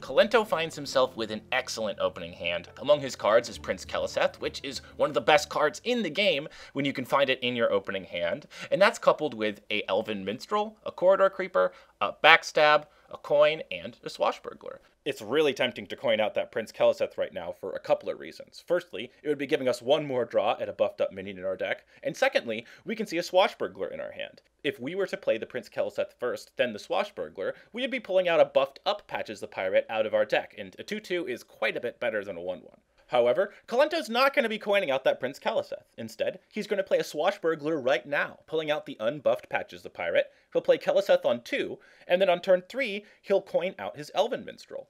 Kolento finds himself with an excellent opening hand. Among his cards is Prince Keleseth, which is one of the best cards in the game when you can find it in your opening hand, and that's coupled with a Elven Minstrel, a Corridor Creeper, a Backstab, a coin, and a Swashbuckler. It's really tempting to coin out that Prince Keleseth right now for a couple of reasons. Firstly, it would be giving us one more draw at a buffed up minion in our deck, and secondly, we can see a Swashbuckler in our hand. If we were to play the Prince Keleseth first, then the Swashbuckler, we would be pulling out a buffed up Patches the Pirate out of our deck, and a 2/2 is quite a bit better than a 1/1. However, Kolento's not going to be coining out that Prince Keleseth. Instead, he's going to play a Swashbuckler right now, pulling out the unbuffed Patches the Pirate. He'll play Keleseth on 2, and then on turn 3, he'll coin out his Elven Minstrel.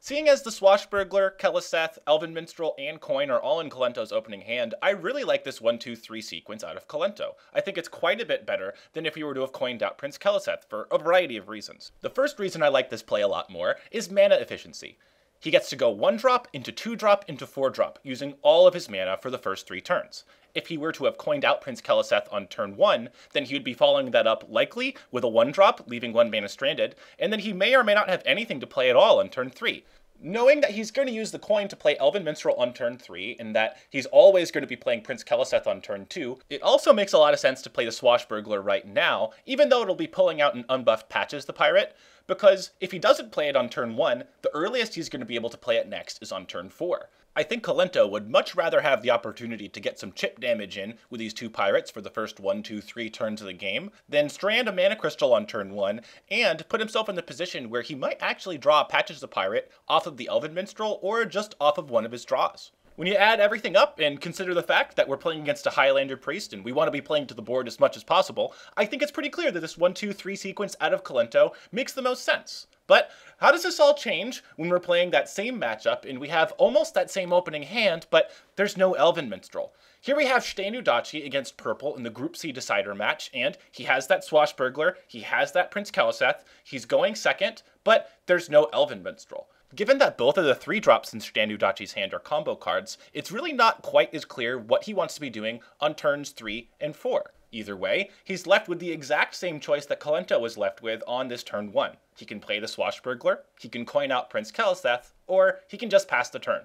Seeing as the Swashbuckler, Keleseth, Elven Minstrel, and coin are all in Kolento's opening hand, I really like this 1-2-3 sequence out of Kolento. I think it's quite a bit better than if he were to have coined out Prince Keleseth for a variety of reasons. The first reason I like this play a lot more is mana efficiency. He gets to go 1-drop into 2-drop into 4-drop, using all of his mana for the first 3 turns. If he were to have coined out Prince Keleseth on turn 1, then he would be following that up likely with a 1-drop, leaving 1 mana stranded, and then he may or may not have anything to play at all on turn 3. Knowing that he's going to use the coin to play Elven Minstrel on turn 3, and that he's always going to be playing Prince Keleseth on turn 2, it also makes a lot of sense to play the Swashbuckler right now, even though it'll be pulling out an unbuffed Patches the Pirate, because if he doesn't play it on turn 1, the earliest he's going to be able to play it next is on turn 4. I think Kolento would much rather have the opportunity to get some chip damage in with these 2 pirates for the first 1, 2, 3 turns of the game, than strand a mana crystal on turn 1, and put himself in the position where he might actually draw Patches the Pirate off of the Elven Minstrel or just off of one of his draws. When you add everything up and consider the fact that we're playing against a Highlander Priest and we want to be playing to the board as much as possible, I think it's pretty clear that this 1-2-3 sequence out of Kolento makes the most sense. But how does this all change when we're playing that same matchup and we have almost that same opening hand, but there's no Elven Minstrel? Here we have ShtanUdachi against Purple in the Group C Decider match, and he has that Swashbuckler, he has that Prince Keleseth, he's going second, but there's no Elven Minstrel. Given that both of the 3-drops in ShtanUdachi's hand are combo cards, it's really not quite as clear what he wants to be doing on turns 3 and 4. Either way, he's left with the exact same choice that Kolento was left with on this turn 1. He can play the Swashbuckler, he can coin out Prince Keleseth, or he can just pass the turn.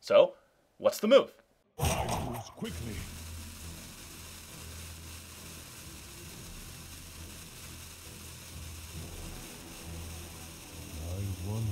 So, what's the move? I move quickly. I wonder.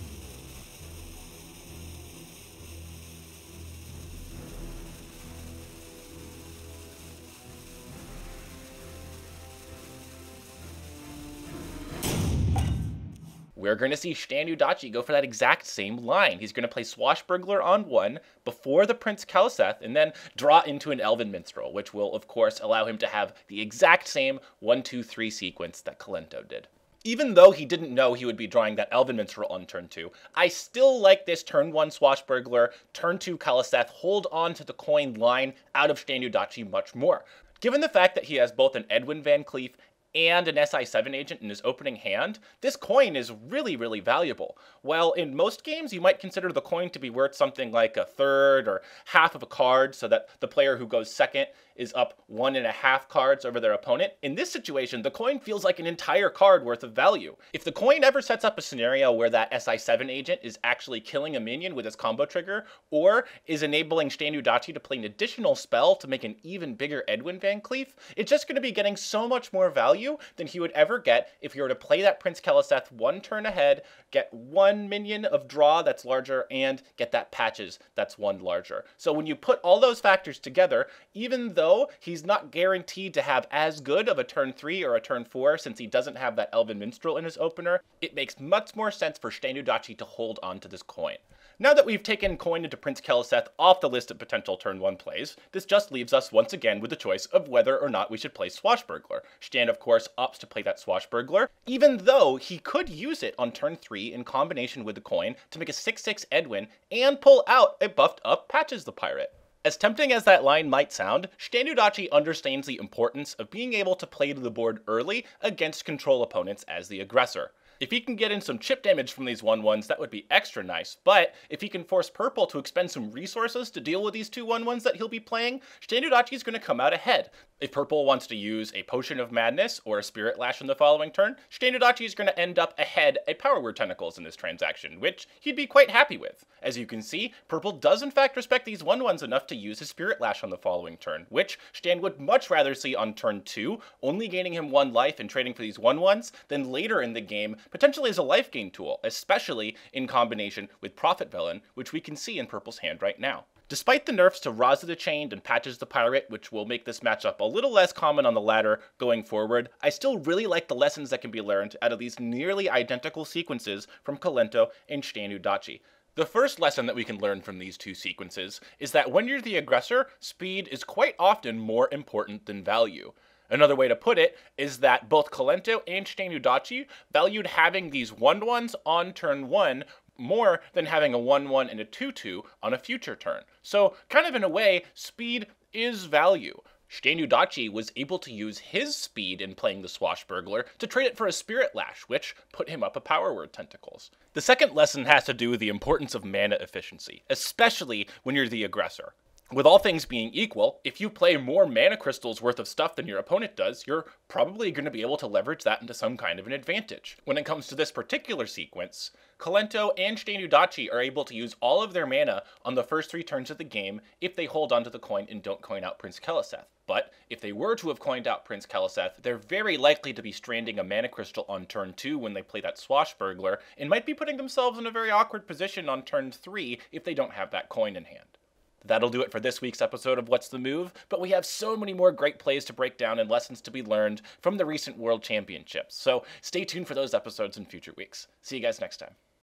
We're going to see ShtanUdachi go for that exact same line. He's going to play Swashbuckler on 1 before the Prince Keleseth and then draw into an Elven Minstrel, which will, of course, allow him to have the exact same 1-2-3 sequence that Kolento did. Even though he didn't know he would be drawing that Elven Minstrel on turn 2, I still like this turn 1 Swashbuckler, turn 2 Keleseth, hold on to the coin line out of ShtanUdachi much more. Given the fact that he has both an Edwin Van Cleef and an SI7 agent in his opening hand, this coin is really, really valuable. While in most games you might consider the coin to be worth something like a third or half of a card so that the player who goes second is up 1.5 cards over their opponent, in this situation the coin feels like an entire card worth of value. If the coin ever sets up a scenario where that SI7 agent is actually killing a minion with his combo trigger, or is enabling ShtanUdachi to play an additional spell to make an even bigger Edwin Van Cleef, it's just going to be getting so much more value than he would ever get if he were to play that Prince Keleseth 1 turn ahead, get 1 minion of draw that's larger, and get that Patches that's 1 larger. So when you put all those factors together, even though he's not guaranteed to have as good of a turn 3 or a turn 4 since he doesn't have that Elven Minstrel in his opener, it makes much more sense for ShtanUdachi to hold on to this coin. Now that we've taken coin into Prince Keleseth off the list of potential turn 1 plays, this just leaves us once again with the choice of whether or not we should play Swashbuckler. Shtan, of course, opts to play that Swashbuckler, even though he could use it on turn 3 in combination with the coin to make a 6/6 Edwin and pull out a buffed up Patches the Pirate. As tempting as that line might sound, ShtanUdachi understands the importance of being able to play to the board early against control opponents as the aggressor. If he can get in some chip damage from these 1/1s, that would be extra nice, but if he can force purple to expend some resources to deal with these 2 1/1s that he'll be playing, ShtanUdachi is going to come out ahead. If purple wants to use a Potion of Madness or a Spirit Lash in the following turn, ShtanUdachi is going to end up ahead a Power Word Tentacles in this transaction, which he'd be quite happy with. As you can see, purple does in fact respect these 1/1s enough to use his Spirit Lash on the following turn, which Shtan would much rather see on turn 2, only gaining him 1 life and trading for these 1/1s, than later in the game, potentially as a life gain tool, especially in combination with Prophet Villain, which we can see in purple's hand right now. Despite the nerfs to Raza the Chained and Patches the Pirate, which will make this matchup a little less common on the ladder going forward, I still really like the lessons that can be learned out of these nearly identical sequences from Kolento and ShtanUdachi. The first lesson that we can learn from these 2 sequences is that when you're the aggressor, speed is quite often more important than value. Another way to put it is that both Kolento and ShtanUdachi valued having these 1/1s on turn 1 more than having a 1/1 and a 2/2 on a future turn. So, kind of in a way, speed is value. ShtanUdachi was able to use his speed in playing the Swashbuckler to trade it for a Spirit Lash, which put him up a Power Word Tentacles. The second lesson has to do with the importance of mana efficiency, especially when you're the aggressor. With all things being equal, if you play more mana crystals worth of stuff than your opponent does, you're probably going to be able to leverage that into some kind of an advantage. When it comes to this particular sequence, Kolento and ShtanUdachi are able to use all of their mana on the first 3 turns of the game if they hold onto the coin and don't coin out Prince Keleseth. But if they were to have coined out Prince Keleseth, they're very likely to be stranding a mana crystal on turn 2 when they play that Swashbuckler, and might be putting themselves in a very awkward position on turn 3 if they don't have that coin in hand. That'll do it for this week's episode of What's the Move, but we have so many more great plays to break down and lessons to be learned from the recent World Championships, so stay tuned for those episodes in future weeks. See you guys next time.